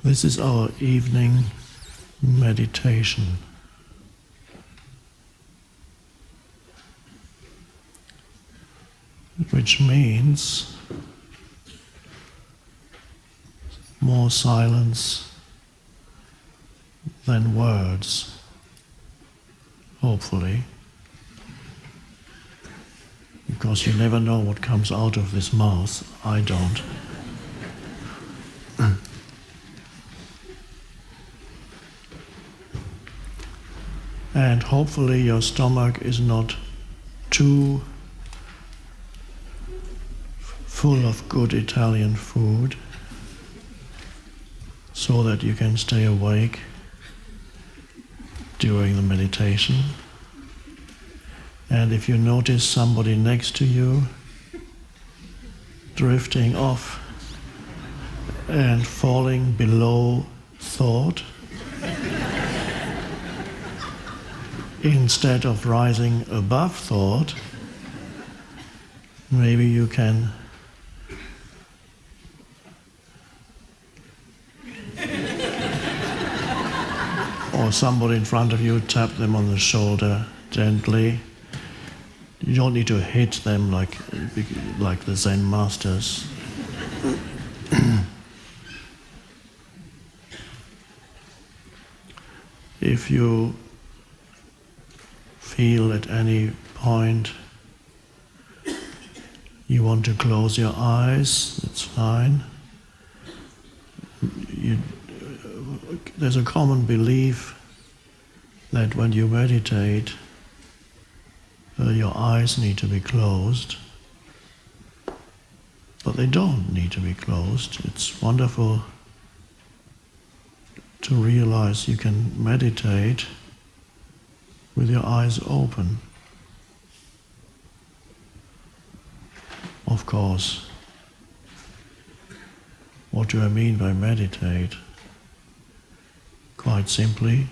This is our evening meditation. Which means more silence than words, hopefully, because you never know what comes out of this mouth. I don't. And hopefully your stomach is not too full of good Italian food, so that you can stay awake during the meditation. And if you notice somebody next to you drifting off and falling below thought, instead of rising above thought, maybe you can or somebody in front of you, tap them on the shoulder gently. You don't need to hit them like the Zen masters. If you feel at any point you want to close your eyes, that's fine. There's a common belief that when you meditate, your eyes need to be closed, but they don't need to be closed. It's wonderful to realize you can meditate with your eyes open. Of course, what do I mean by meditate? Quite simply,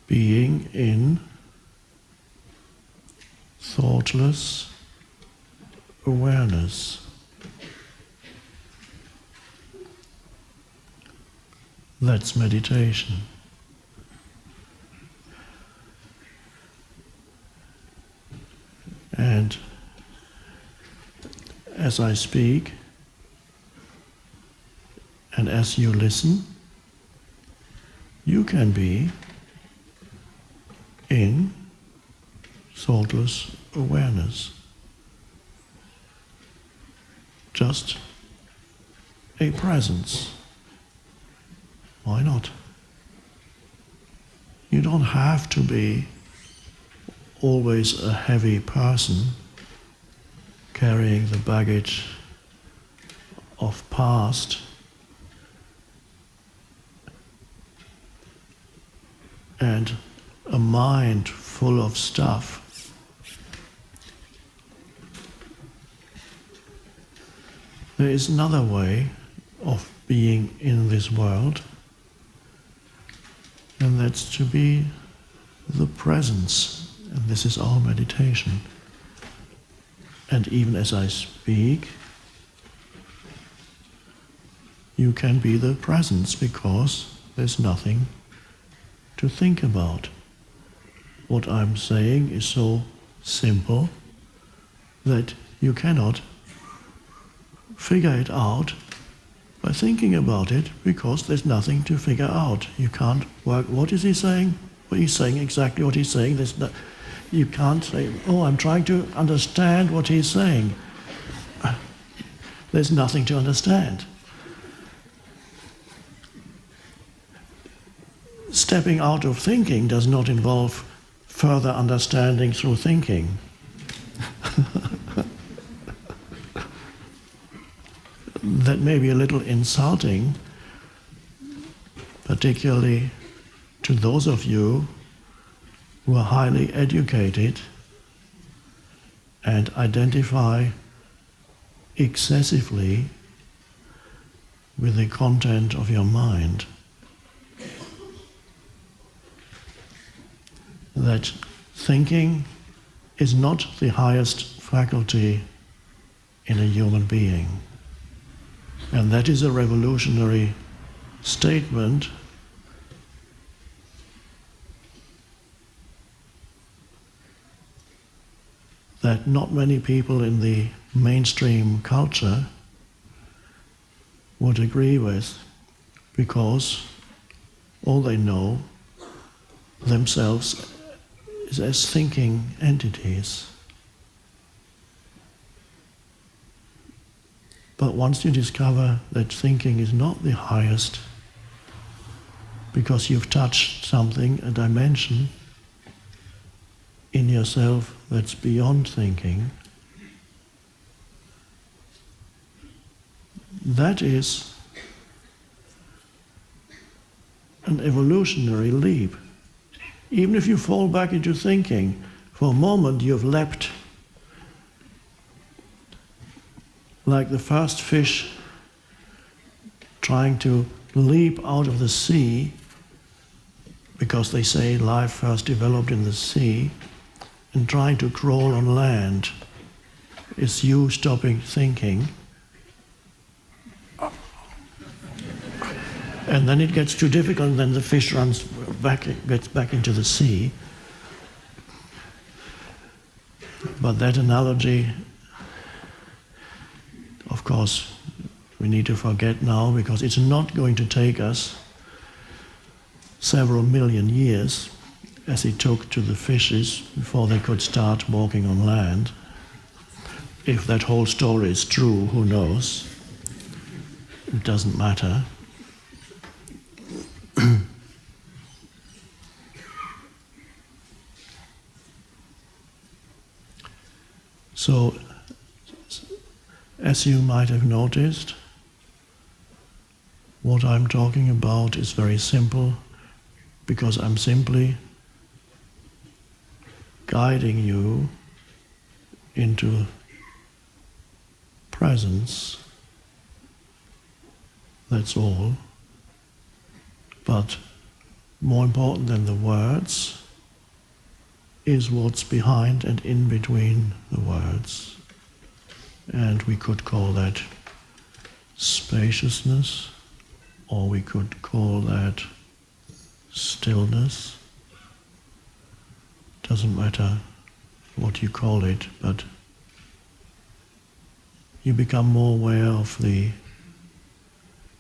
being in thoughtless awareness. That's meditation. And as I speak, and as you listen, you can be in thoughtless awareness. Just a presence. Why not? You don't have to be always a heavy person carrying the baggage of past and a mind full of stuff. There is another way of being in this world, and that's to be the presence. And this is our meditation. And even as I speak, you can be the presence because there's nothing to think about. What I'm saying is so simple that you cannot figure it out by thinking about it, because there's nothing to figure out. You can't work, what is he saying? Well, he's saying exactly what he's saying. You can't say, oh, I'm trying to understand what he's saying. There's nothing to understand. Stepping out of thinking does not involve further understanding through thinking. That may be a little insulting, particularly to those of you who are highly educated and identify excessively with the content of your mind. That thinking is not the highest faculty in a human being. And that is a revolutionary statement that not many people in the mainstream culture would agree with, because all they know themselves is as thinking entities. But once you discover that thinking is not the highest, because you've touched something, a dimension in yourself that's beyond thinking, that is an evolutionary leap. Even if you fall back into thinking, for a moment you've leapt like the first fish trying to leap out of the sea, because they say life first developed in the sea, and trying to crawl on land is you stopping thinking. And then it gets too difficult, and then the fish gets back into the sea. But that analogy, of course, we need to forget now, because it's not going to take us several million years, as it took to the fishes before they could start walking on land. If that whole story is true, who knows? It doesn't matter. So, as you might have noticed, what I'm talking about is very simple, because I'm simply guiding you into presence. That's all. But more important than the words is what's behind and in between the words. And we could call that spaciousness, or we could call that stillness. Doesn't matter what you call it, but you become more aware of the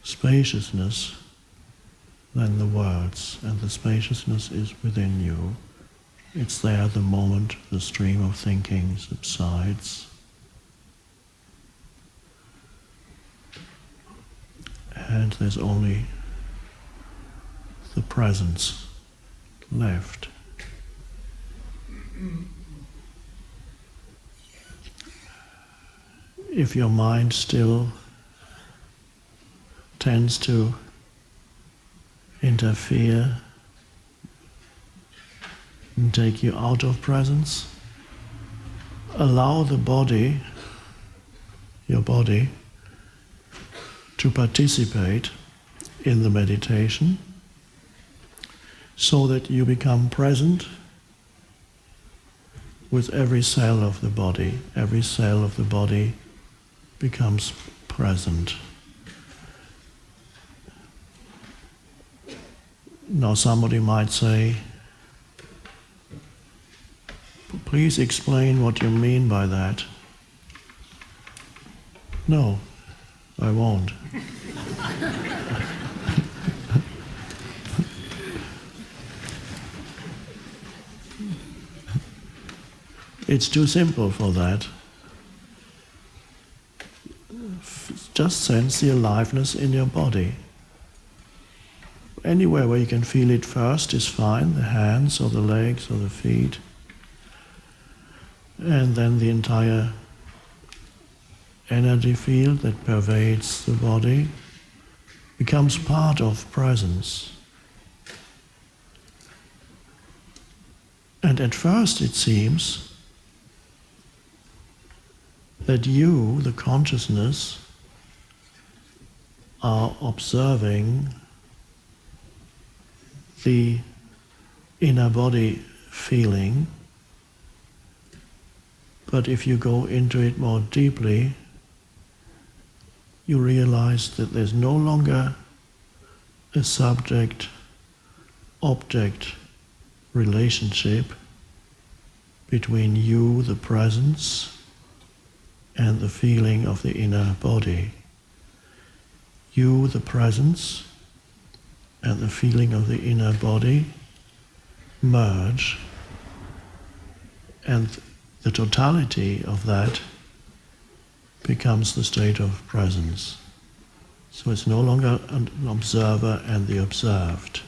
spaciousness than the words, and the spaciousness is within you. It's there the moment the stream of thinking subsides. And there's only the presence left. If your mind still tends to interfere and take you out of presence, allow the body, your body, to participate in the meditation, so that you become present with every cell of the body. Every cell of the body becomes present. Now somebody might say, please explain what you mean by that. No, I won't. It's too simple for that. Just sense the aliveness in your body. Anywhere where you can feel it first is fine, the hands or the legs or the feet. And then the entire energy field that pervades the body becomes part of presence. And at first it seems that you, the consciousness, are observing the inner body feeling, but if you go into it more deeply, you realize that there's no longer a subject-object relationship between you, the presence, and the feeling of the inner body. You, the presence, and the feeling of the inner body merge, and the totality of that becomes the state of presence. So it's no longer an observer and the observed.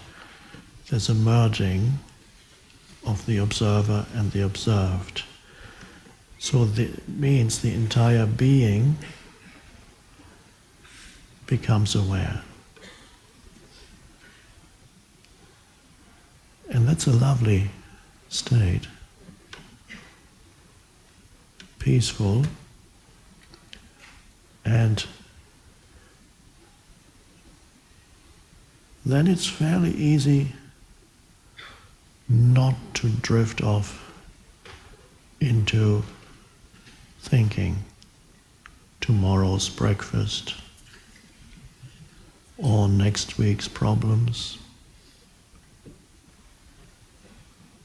There's a merging of the observer and the observed. So it means the entire being becomes aware. And that's a lovely state. Peaceful, and then it's fairly easy not to drift off into thinking tomorrow's breakfast or next week's problems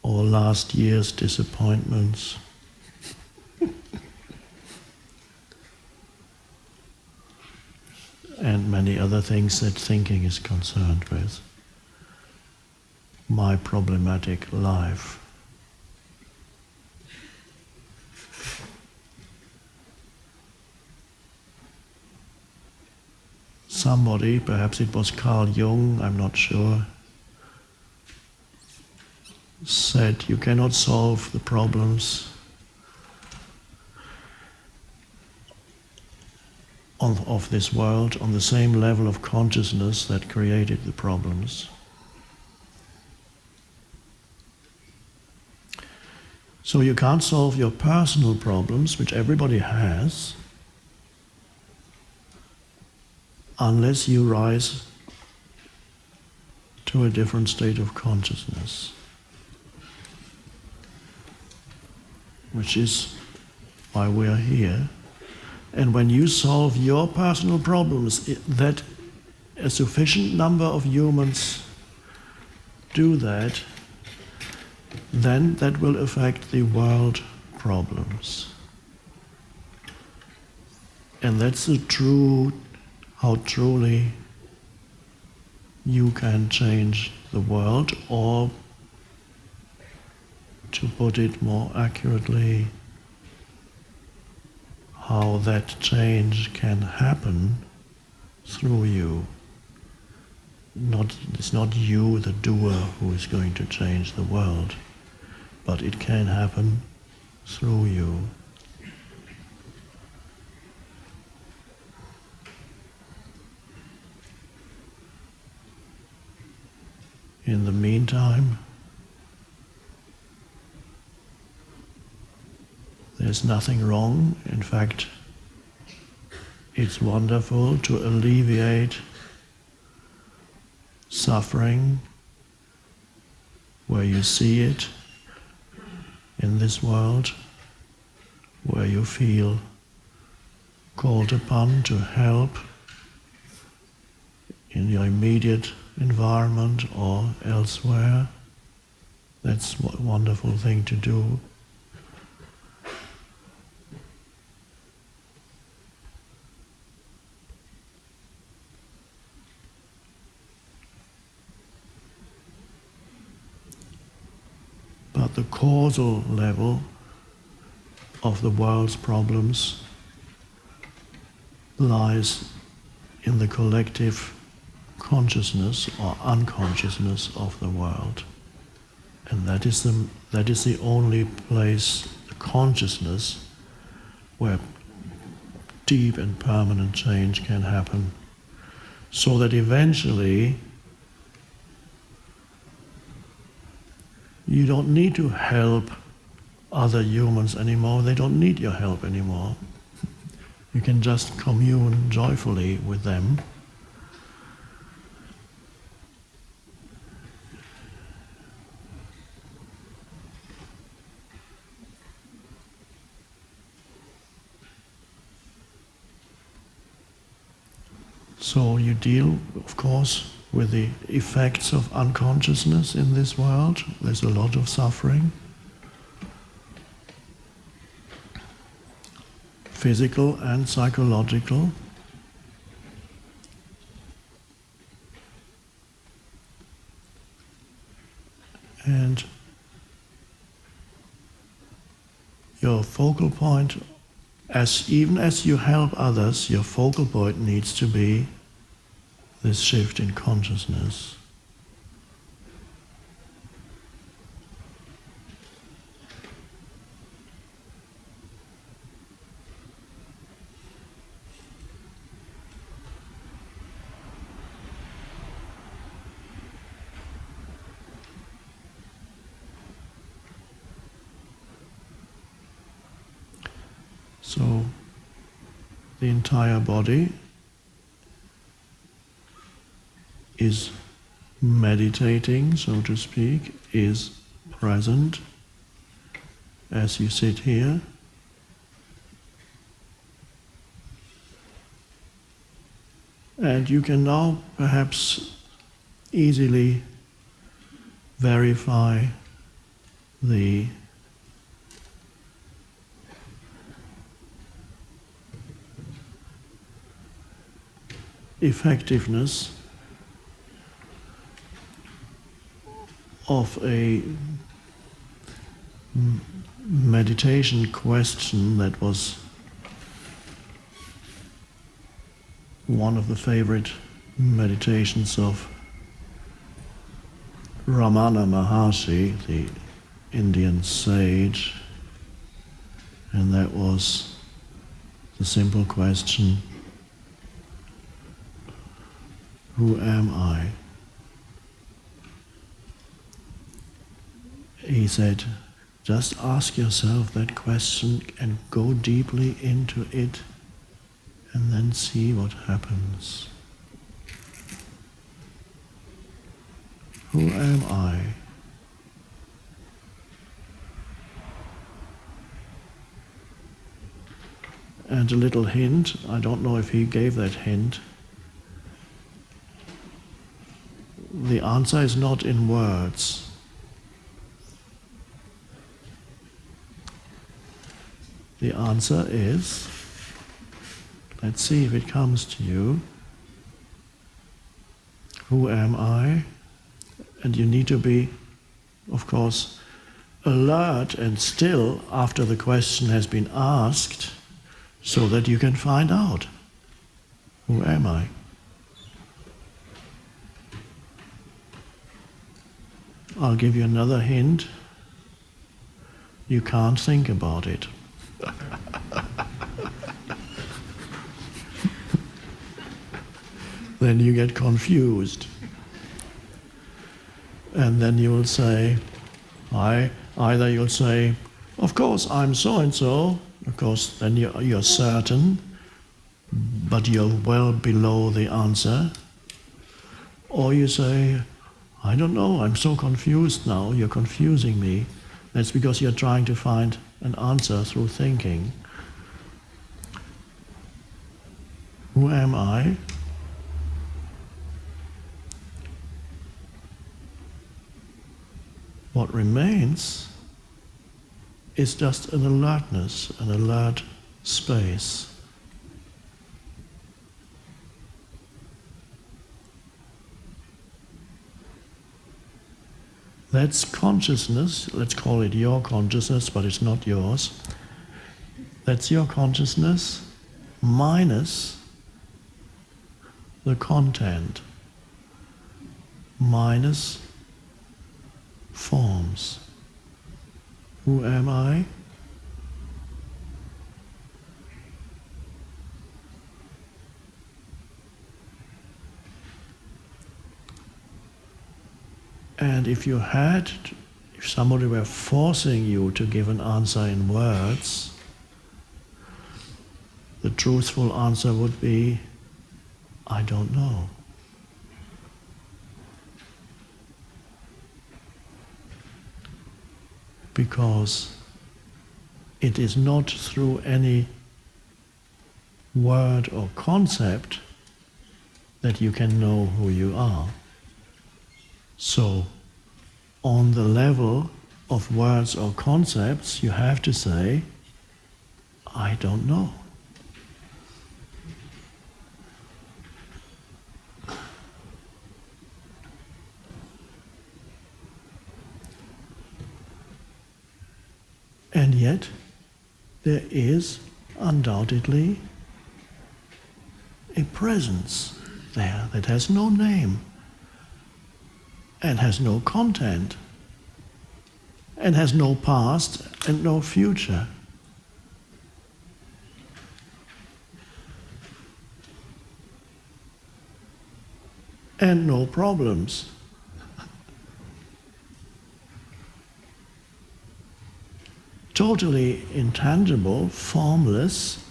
or last year's disappointments. And many other things that thinking is concerned with. My problematic life. Somebody, perhaps it was Carl Jung, I'm not sure, said you cannot solve the problems of this world on the same level of consciousness that created the problems. So you can't solve your personal problems, which everybody has, unless you rise to a different state of consciousness, which is why we are here. And when you solve your personal problems, that a sufficient number of humans do that, then that will affect the world problems. And that's how truly you can change the world, or to put it more accurately, how that change can happen through you. It's not you, the doer, who is going to change the world, but it can happen through you. In the meantime, there's nothing wrong. In fact, it's wonderful to alleviate suffering where you see it in this world, where you feel called upon to help in your immediate environment or elsewhere. That's a wonderful thing to do. But the causal level of the world's problems lies in the collective consciousness or unconsciousness of the world. And that is the only place, the consciousness, where deep and permanent change can happen. So that eventually you don't need to help other humans anymore. They don't need your help anymore. You can just commune joyfully with them. So you deal, of course, with the effects of unconsciousness in this world. There's a lot of suffering. Physical and psychological. And your focal point, even as you help others, your focal point needs to be this shift in consciousness. So the entire body is meditating, so to speak, is present as you sit here. And you can now perhaps easily verify the effectiveness of a meditation question that was one of the favorite meditations of Ramana Maharshi, the Indian sage, and that was the simple question, who am I? He said, just ask yourself that question and go deeply into it and then see what happens. Who am I? And a little hint, I don't know if he gave that hint. The answer is not in words. The answer is, let's see if it comes to you. Who am I? And you need to be, of course, alert and still after the question has been asked so that you can find out. Who am I? I'll give you another hint. You can't think about it. Then you get confused. And then you will say, either you'll say, of course I'm so-and-so, of course then you're certain, but you're well below the answer. Or you say, I don't know, I'm so confused now, you're confusing me. That's because you're trying to find an answer through thinking. Who am I? What remains is just an alertness, an alert space. That's consciousness, let's call it your consciousness, but it's not yours. That's your consciousness minus the content, minus forms. Who am I? And if somebody were forcing you to give an answer in words, the truthful answer would be, I don't know. Because it is not through any word or concept that you can know who you are. So, on the level of words or concepts, you have to say, I don't know. And yet, there is undoubtedly a presence there that has no name and has no content and has no past and no future. And no problems. Totally intangible, formless.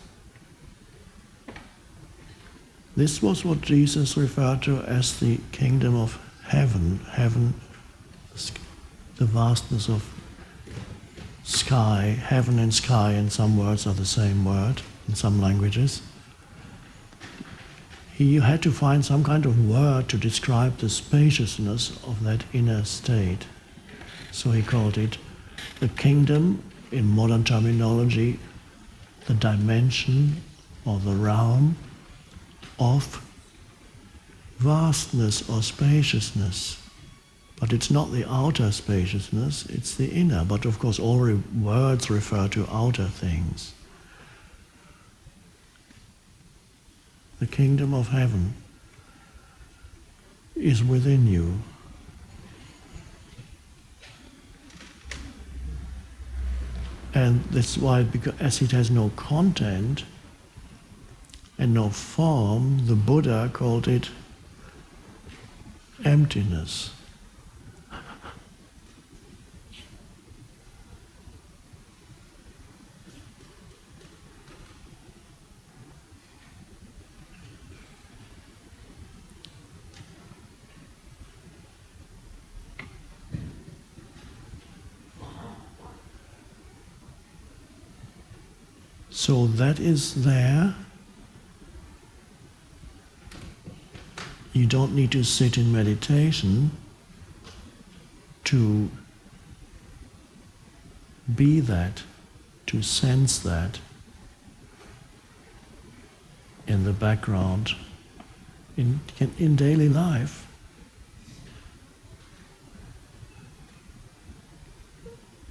This was what Jesus referred to as the kingdom of heaven. Heaven, the vastness of sky. Heaven and sky in some words are the same word in some languages. He had to find some kind of word to describe the spaciousness of that inner state. So he called it the kingdom, in modern terminology, the dimension or the realm of vastness or spaciousness. But it's not the outer spaciousness, it's the inner. But of course all words refer to outer things. The kingdom of heaven is within you. And that's why, because as it has no content and no form, the Buddha called it emptiness. So that is there. You don't need to sit in meditation to be that, to sense that in the background, in daily life.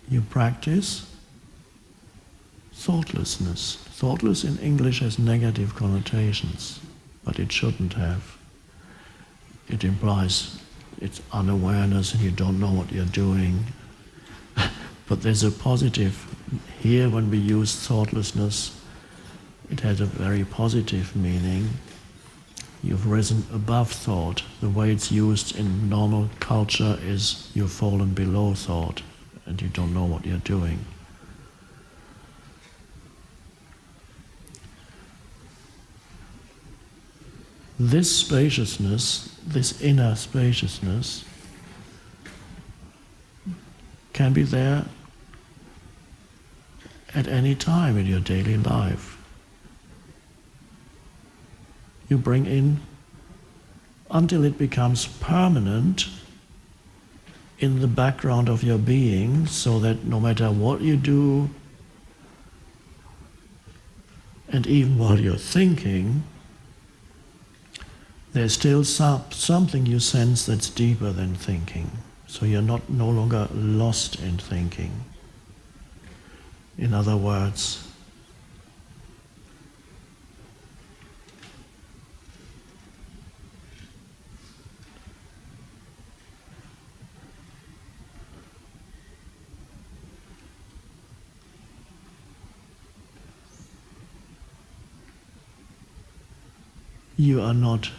You practice thoughtlessness. Thoughtless in English has negative connotations, but it shouldn't have. It implies it's unawareness and you don't know what you're doing. But there's a positive. Here when we use thoughtlessness, it has a very positive meaning. You've risen above thought. The way it's used in normal culture is you've fallen below thought and you don't know what you're doing. This spaciousness, this inner spaciousness, can be there at any time in your daily life. You bring in until it becomes permanent in the background of your being, so that no matter what you do, and even while you're thinking, there's still something you sense that's deeper than thinking. So you're no longer lost in thinking. In other words, you are not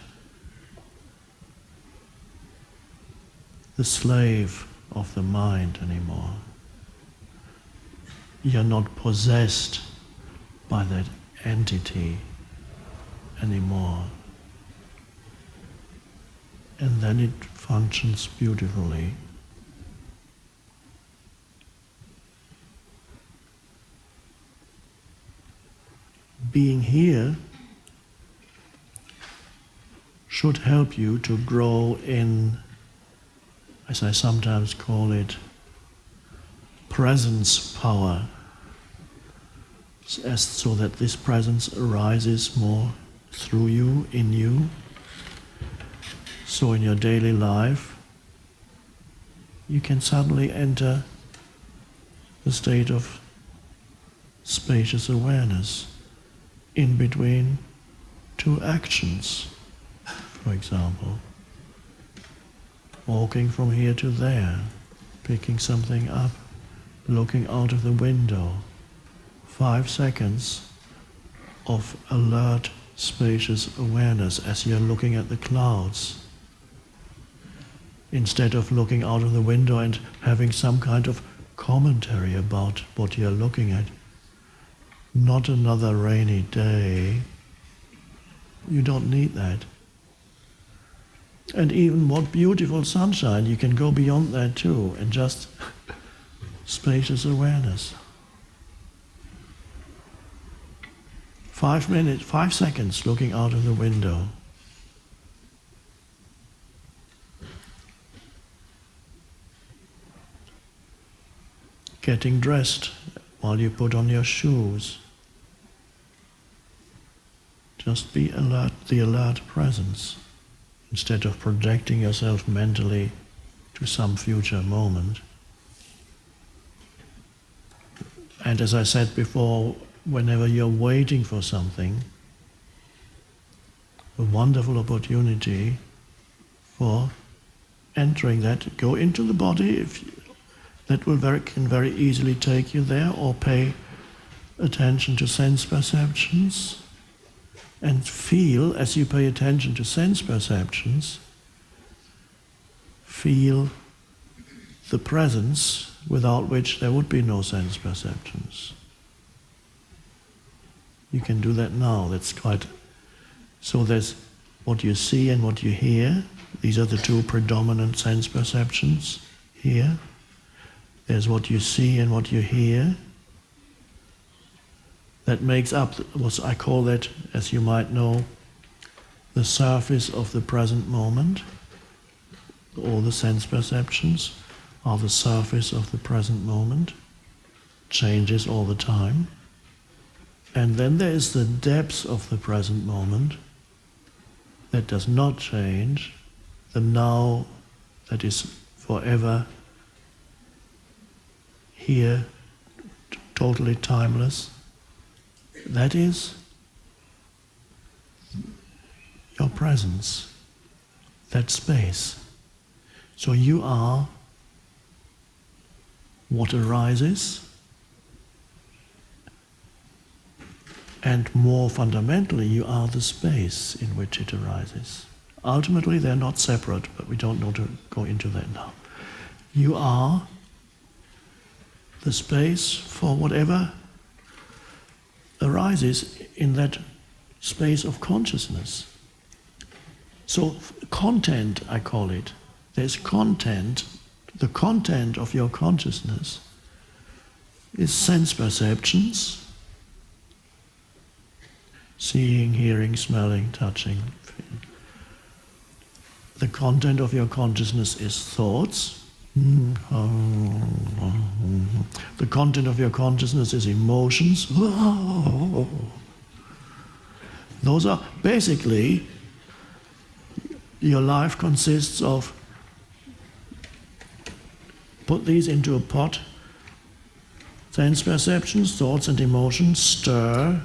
the slave of the mind anymore. You're not possessed by that entity anymore. And then it functions beautifully. Being here should help you to grow in, as I sometimes call it, presence power, so that this presence arises more through you, in you. So in your daily life, you can suddenly enter the state of spacious awareness in between two actions, for example. Walking from here to there, picking something up, looking out of the window. 5 seconds of alert, spacious awareness as you're looking at the clouds. Instead of looking out of the window and having some kind of commentary about what you're looking at. Not another rainy day. You don't need that. And even what beautiful sunshine, you can go beyond that too, and just spacious awareness. 5 minutes, 5 seconds looking out of the window. Getting dressed while you put on your shoes. Just be alert, the alert presence, instead of projecting yourself mentally to some future moment. And as I said before, whenever you're waiting for something, a wonderful opportunity for entering that, go into the body, that can very easily take you there, or pay attention to sense perceptions and feel, as you pay attention to sense perceptions, feel the presence without which there would be no sense perceptions. You can do that now. That's quite... So there's what you see and what you hear. These are the two predominant sense perceptions here. There's what you see and what you hear. That makes up what I call that, as you might know, the surface of the present moment. All the sense perceptions are the surface of the present moment. Changes all the time. And then there is the depth of the present moment that does not change, the now that is forever here, totally timeless. That is your presence, that space. So you are what arises, and more fundamentally, you are the space in which it arises. Ultimately, they're not separate, but we don't know to go into that now. You are the space for whatever arises in that space of consciousness. So content, I call it. There's content. The content of your consciousness is sense perceptions, seeing, hearing, smelling, touching. The content of your consciousness is thoughts. The content of your consciousness is emotions. Those are basically, your life consists of, put these into a pot, sense perceptions, thoughts and emotions, stir,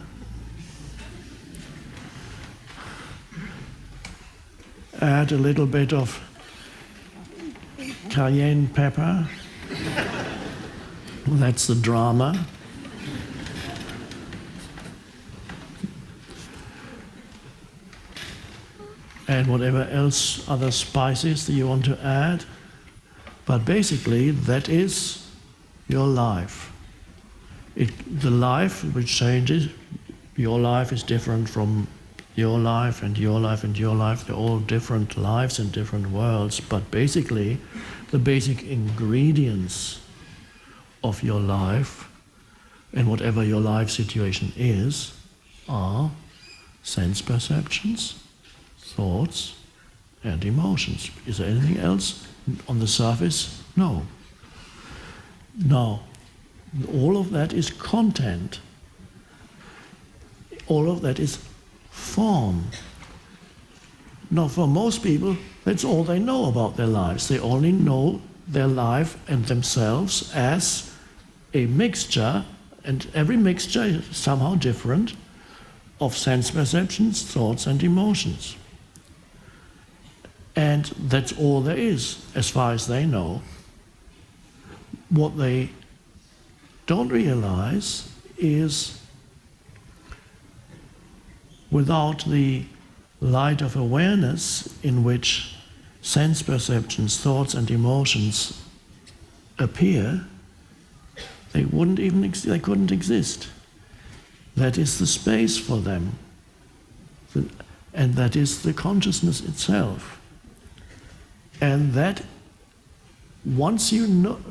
add a little bit of cayenne pepper, that's the drama. And whatever else, other spices that you want to add. But basically, that is your life. The life which changes, your life is different from your life and your life and your life. They're all different lives in different worlds, but basically the basic ingredients of your life and whatever your life situation is are sense perceptions, thoughts, and emotions. Is there anything else on the surface? No. Now, all of that is content. All of that is form. Now, for most people, that's all they know about their lives. They only know their life and themselves as a mixture, and every mixture is somehow different, of sense perceptions, thoughts, and emotions. And that's all there is, as far as they know. What they don't realize is, without the light of awareness in which sense perceptions, thoughts, and emotions appear, they couldn't exist. That is the space for them, and that is the consciousness itself. And that, once you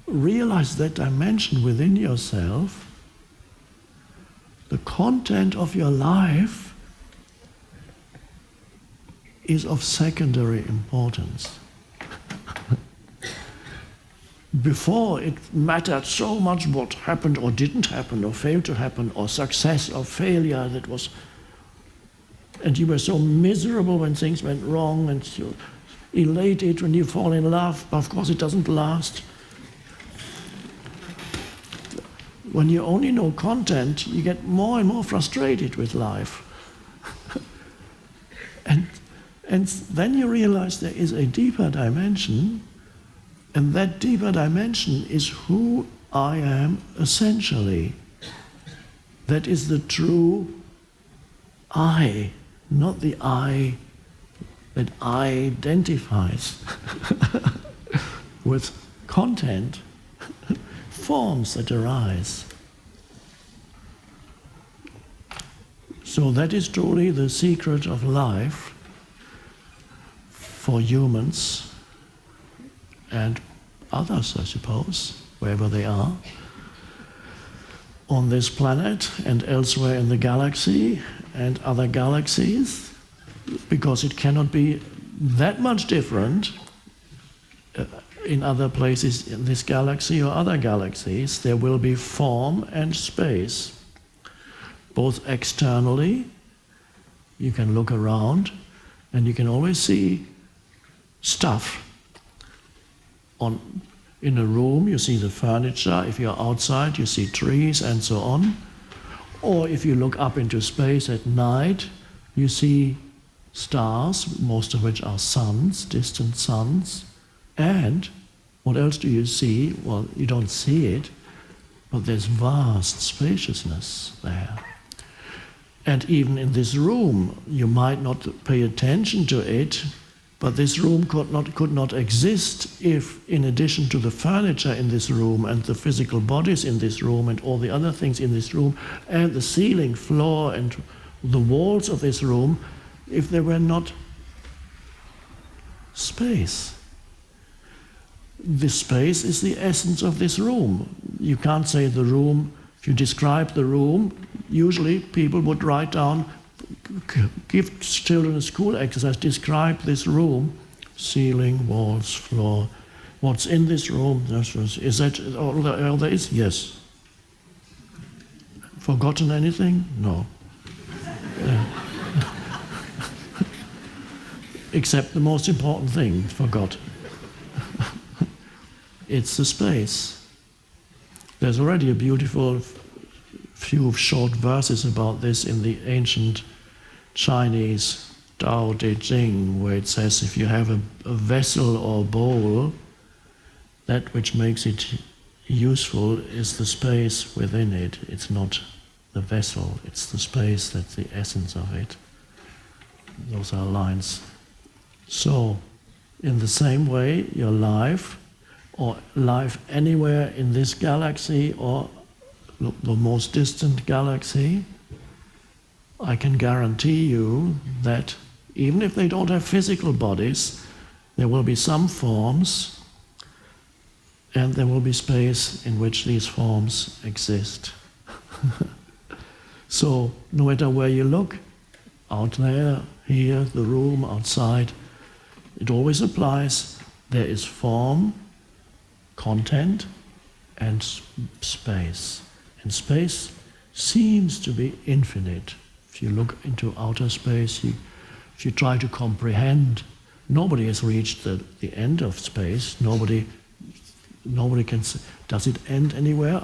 realize that dimension within yourself, the content of your life is of secondary importance. Before, it mattered so much what happened or didn't happen or failed to happen, or success or failure, and you were so miserable when things went wrong, and you elated when you fall in love, but of course it doesn't last. When you only know content, you get more and more frustrated with life. and then you realize there is a deeper dimension, and that deeper dimension is who I am essentially. That is the true I, not the I that identifies with content, forms that arise. So that is truly the secret of life for humans and others, I suppose, wherever they are, on this planet and elsewhere in the galaxy and other galaxies, because it cannot be that much different in other places in this galaxy or other galaxies. There will be form and space, both externally. You can look around and you can always see stuff. In a room, you see the furniture. If you're outside, you see trees and so on. Or if you look up into space at night, you see stars, most of which are suns, distant suns. And what else do you see? Well, you don't see it, but there's vast spaciousness there. And even in this room, you might not pay attention to it, but this room could not exist if, in addition to the furniture in this room and the physical bodies in this room and all the other things in this room and the ceiling, floor and the walls of this room, if there were not space. This space is the essence of this room. You can't say the room, if you describe the room, usually people would write down, give children a school exercise, describe this room, ceiling, walls, floor. What's in this room? Is that all there is? Yes. Forgotten anything? No. Except the most important thing, forgot. It's the space. There's already a beautiful few short verses about this in the ancient Chinese Tao Te Ching, where it says if you have a vessel or bowl, that which makes it useful is the space within it. It's not the vessel, it's the space that's the essence of it. Those are lines. So, in the same way, your life, or life anywhere in this galaxy or the most distant galaxy, I can guarantee you that even if they don't have physical bodies, there will be some forms and there will be space in which these forms exist. So, no matter where you look, out there, here, the room, outside, It always applies. There is form, content, and space. And space seems to be infinite. If you look into outer space, if you try to comprehend, nobody has reached the end of space. Nobody can say, does it end anywhere?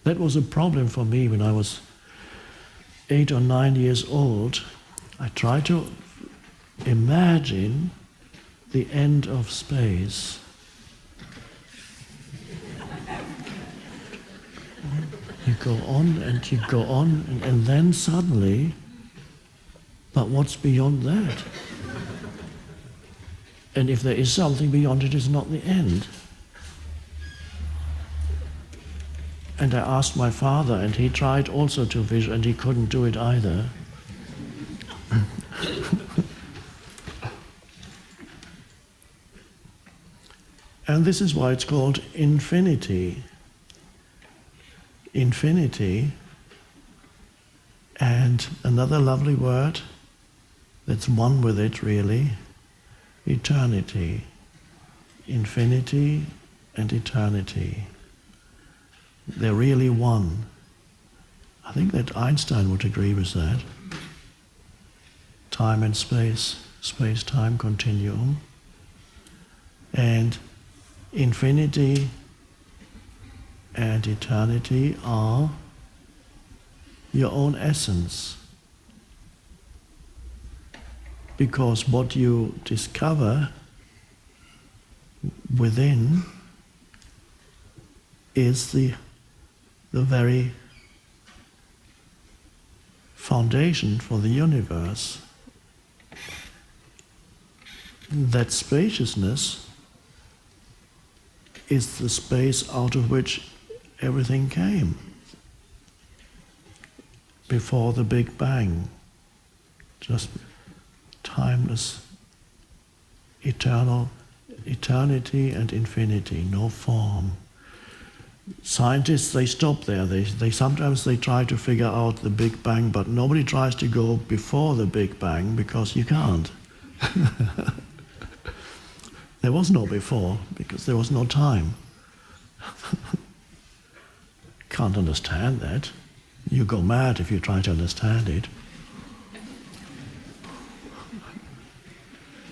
That was a problem for me when I was 8 or 9 years old. I tried to imagine the end of space. You go on and you go on, and then suddenly, but what's beyond that? And if there is something beyond it, it's not the end. And I asked my father, and he tried also to visualize, and he couldn't do it either. And this is why it's called infinity. Infinity, and another lovely word that's one with it really, eternity. Infinity and eternity. They're really one. I think that Einstein would agree with that. Time and space, space-time continuum. And infinity and eternity are your own essence. Because what you discover within is the very foundation for the universe. That spaciousness is the space out of which everything came before the Big Bang. Just timeless, eternal, eternity and infinity, no form. Scientists, they stop there. They sometimes try to figure out the Big Bang, but nobody tries to go before the Big Bang because you can't. There was no before because there was no time. Can't understand that. You go mad if you try to understand it.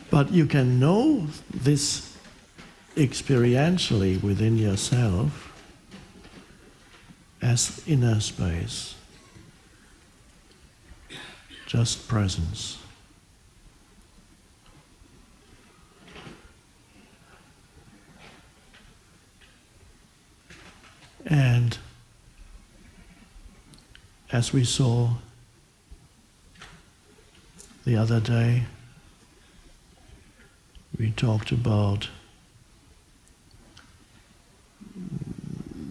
But you can know this experientially within yourself as inner space, just presence. And as we saw the other day, we talked about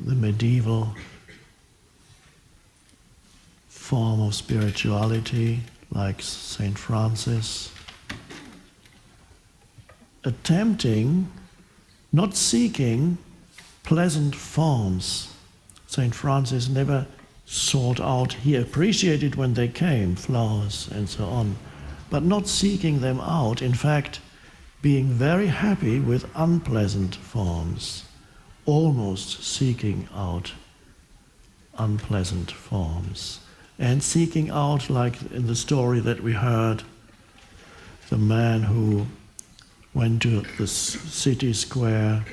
the medieval form of spirituality, like Saint Francis, attempting, not seeking pleasant forms. Saint Francis never sought out, he appreciated when they came, flowers and so on, but not seeking them out, in fact, being very happy with unpleasant forms, almost seeking out unpleasant forms. And seeking out, like in the story that we heard, the man who went to the city square,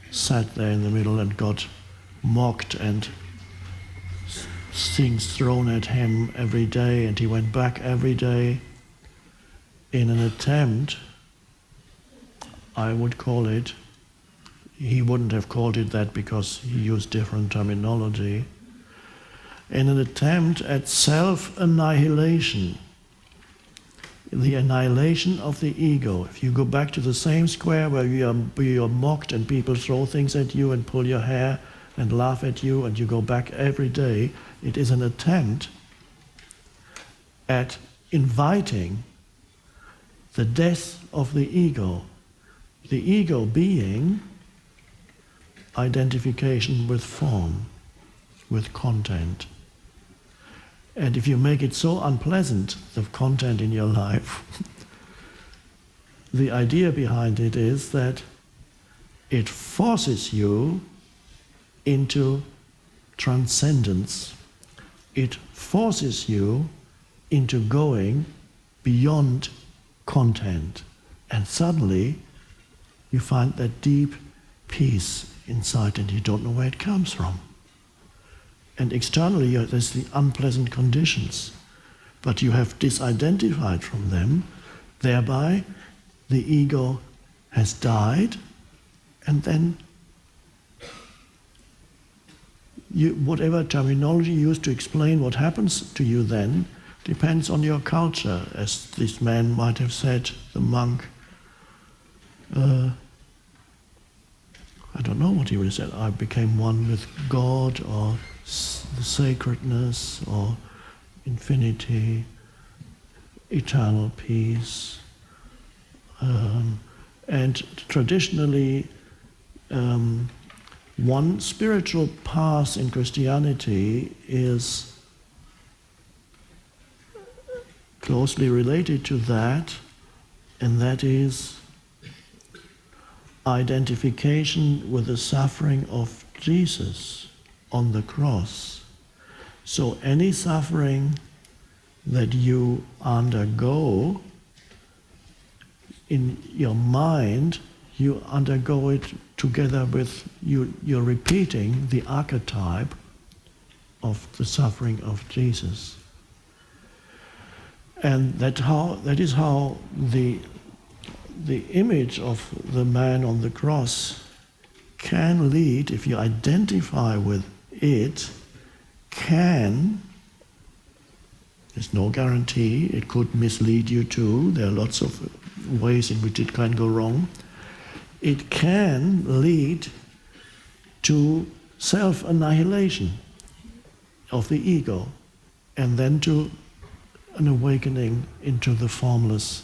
sat there in the middle and got mocked and things thrown at him every day, and he went back every day in an attempt, I would call it, he wouldn't have called it that because he used different terminology, in an attempt at self-annihilation, the annihilation of the ego. If you go back to the same square where you are mocked and people throw things at you and pull your hair and laugh at you, and you go back every day, it is an attempt at inviting the death of the ego being identification with form, with content. And if you make it so unpleasant, the content in your life, the idea behind it is that it forces you into transcendence. It forces you into going beyond content. And suddenly you find that deep peace inside and you don't know where it comes from. And externally there's the unpleasant conditions, but you have disidentified from them, thereby the ego has died, and then whatever terminology you use to explain what happens to you then depends on your culture, as this man might have said, the monk. I don't know what he would have said. I became one with God, or the sacredness, or infinity, eternal peace. And traditionally, one spiritual path in Christianity is closely related to that, and that is identification with the suffering of Jesus on the cross. So any suffering that you undergo in your mind, you undergo it together with you're repeating the archetype of the suffering of Jesus. And that is how the image of the man on the cross can lead, if you identify with it, there's no guarantee, it could mislead you too, there are lots of ways in which it can go wrong. It can lead to self-annihilation of the ego, and then to an awakening into the formless.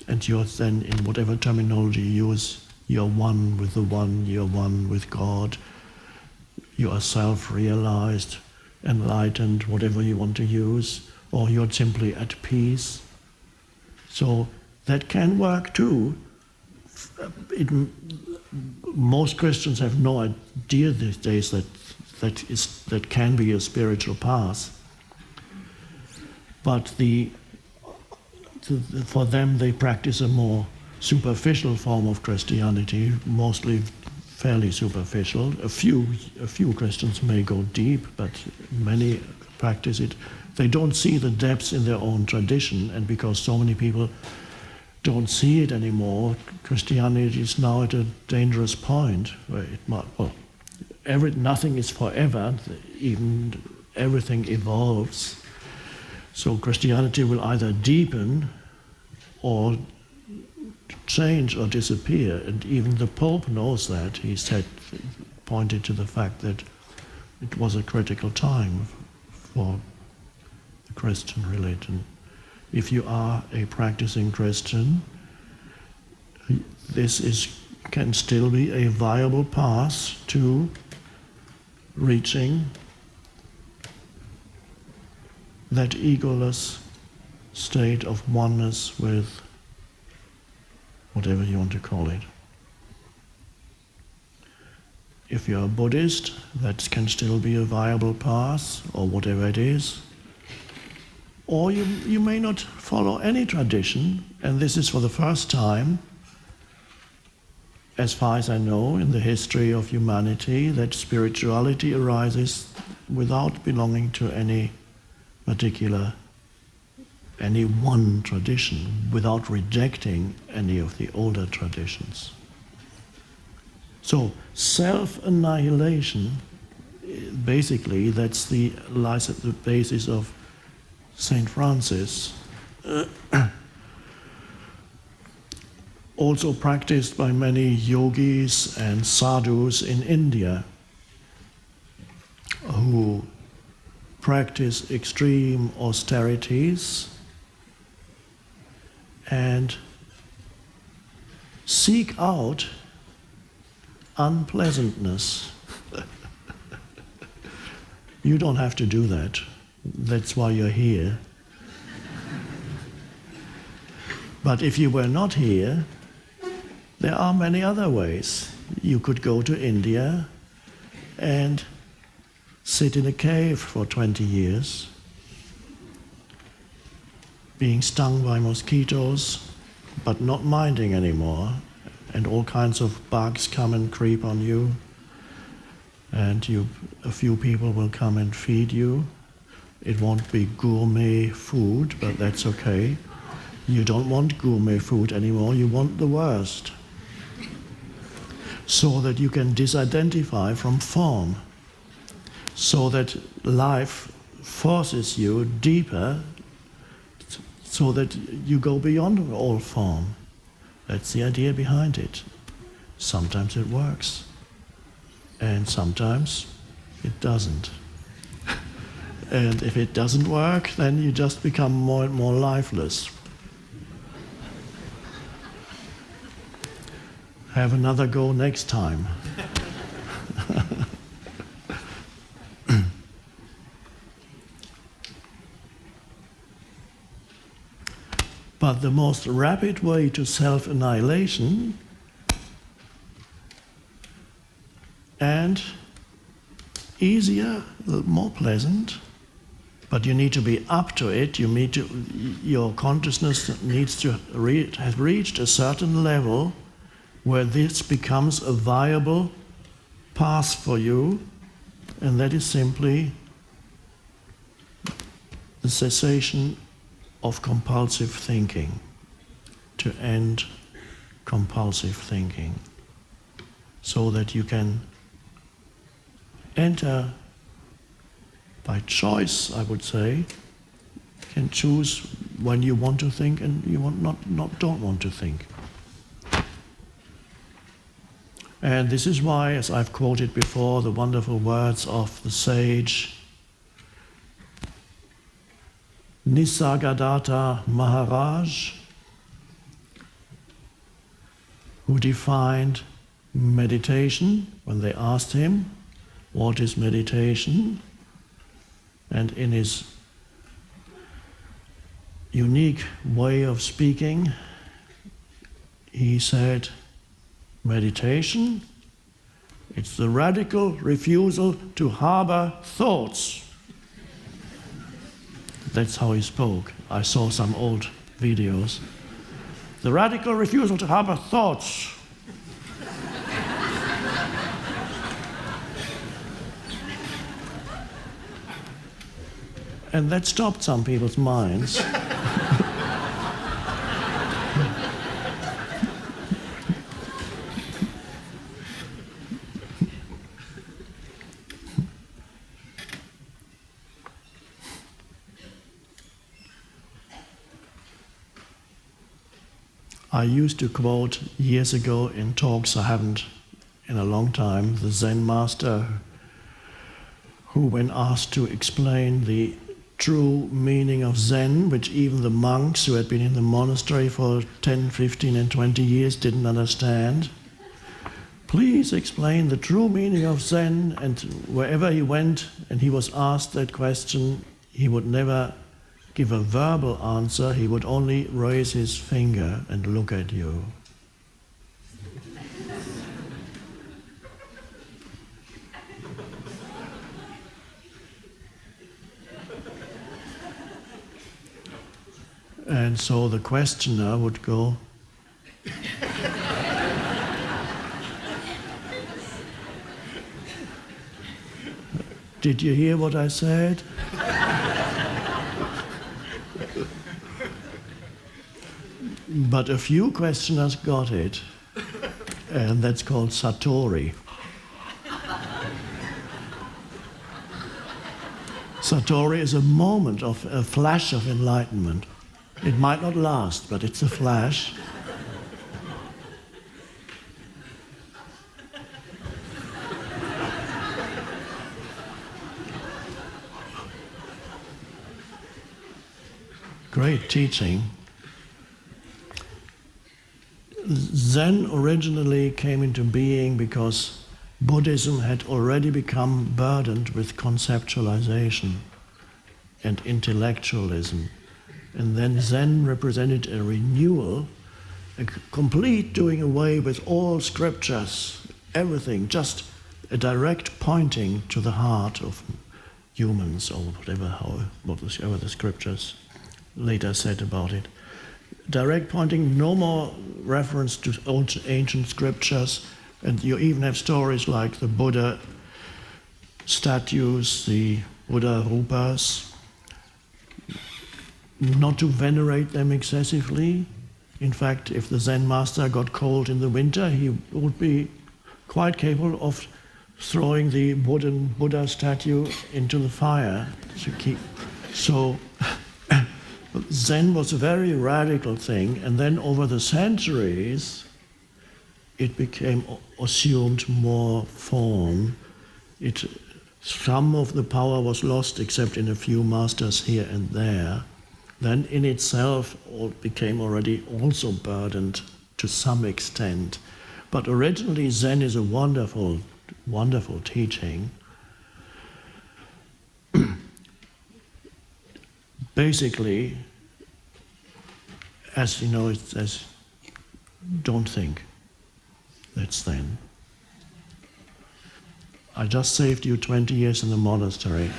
And you're then, in whatever terminology you use, you're one with the one, you're one with God, you are self-realized, enlightened, whatever you want to use, or you're simply at peace. So that can work too. Most Christians have no idea these days that can be a spiritual path. But for them, they practice a more superficial form of Christianity, mostly fairly superficial. A few Christians may go deep, but many practice it. They don't see the depths in their own tradition, and because so many people don't see it anymore, Christianity is now at a dangerous point where nothing is forever, even everything evolves. So Christianity will either deepen or change or disappear, and even the Pope knows that. He pointed to the fact that it was a critical time for the Christian religion. If you are a practicing Christian, this can still be a viable path to reaching that egoless state of oneness with whatever you want to call it. If you're a Buddhist, that can still be a viable path, or whatever it is. Or you may not follow any tradition, and this is for the first time, as far as I know, in the history of humanity, that spirituality arises without belonging to any one tradition, without rejecting any of the older traditions. So self-annihilation, basically, that's the basis of Saint Francis, also practiced by many yogis and sadhus in India, who practice extreme austerities and seek out unpleasantness. You don't have to do that. That's why you're here. But if you were not here, there are many other ways. You could go to India and sit in a cave for 20 years, being stung by mosquitoes, but not minding anymore, and all kinds of bugs come and creep on you, and a few people will come and feed you. It won't be gourmet food, but that's okay. You don't want gourmet food anymore, you want the worst. So that you can disidentify from form, so that life forces you deeper, so that you go beyond all form. That's the idea behind it. Sometimes it works, and sometimes it doesn't. And if it doesn't work, then you just become more and more lifeless. Have another go next time. But the most rapid way to self-annihilation and easier, more pleasant, but you need to be up to it. Your consciousness needs to have reached a certain level where this becomes a viable path for you, and that is simply the cessation of compulsive thinking, to end compulsive thinking, so that you can enter by choice, I would say, can choose when you want to think and you don't want to think. And this is why, as I've quoted before, the wonderful words of the sage Nisargadatta Maharaj, who defined meditation when they asked him, what is meditation? And in his unique way of speaking, he said, meditation, it's the radical refusal to harbor thoughts. That's how he spoke. I saw some old videos. The radical refusal to harbor thoughts. And that stopped some people's minds. I used to quote years ago in talks I haven't in a long time, the Zen master who, when asked to explain the true meaning of Zen, which even the monks who had been in the monastery for 10, 15 and 20 years didn't understand, please explain the true meaning of Zen. And wherever he went and he was asked that question, he would never give a verbal answer, he would only raise his finger and look at you. And so the questioner would go, did you hear what I said? But a few questioners got it, and that's called Satori. Satori is a moment of a flash of enlightenment. It might not last, but it's a flash. Great teaching. Zen originally came into being because Buddhism had already become burdened with conceptualization and intellectualism. And then Zen represented a renewal, a complete doing away with all scriptures, everything, just a direct pointing to the heart of humans, or whatever the scriptures later said about it. Direct pointing, no more reference to old ancient scriptures, and you even have stories like the Buddha statues, the Buddha rupas, not to venerate them excessively. In fact, if the Zen master got cold in the winter, he would be quite capable of throwing the Buddha statue into the fire to keep. So Zen was a very radical thing, and then over the centuries it assumed more form. Some of the power was lost except in a few masters here and there. Then in itself it became already also burdened to some extent. But originally Zen is a wonderful, wonderful teaching. Basically, as you know, it says, don't think. That's Zen. I just saved you 20 years in the monastery.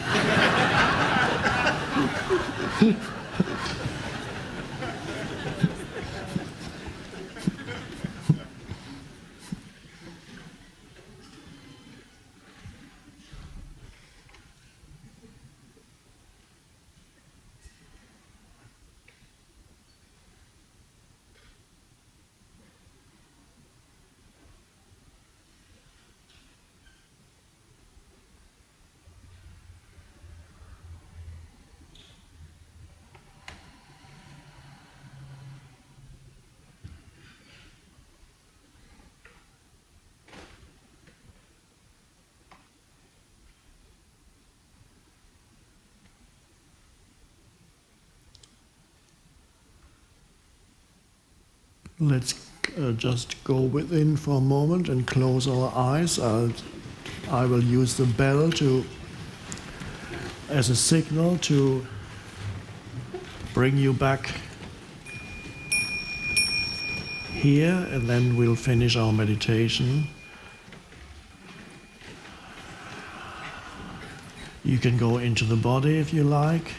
Let's just go within for a moment and close our eyes. I will use the bell as a signal to bring you back here, and then we'll finish our meditation. You can go into the body if you like.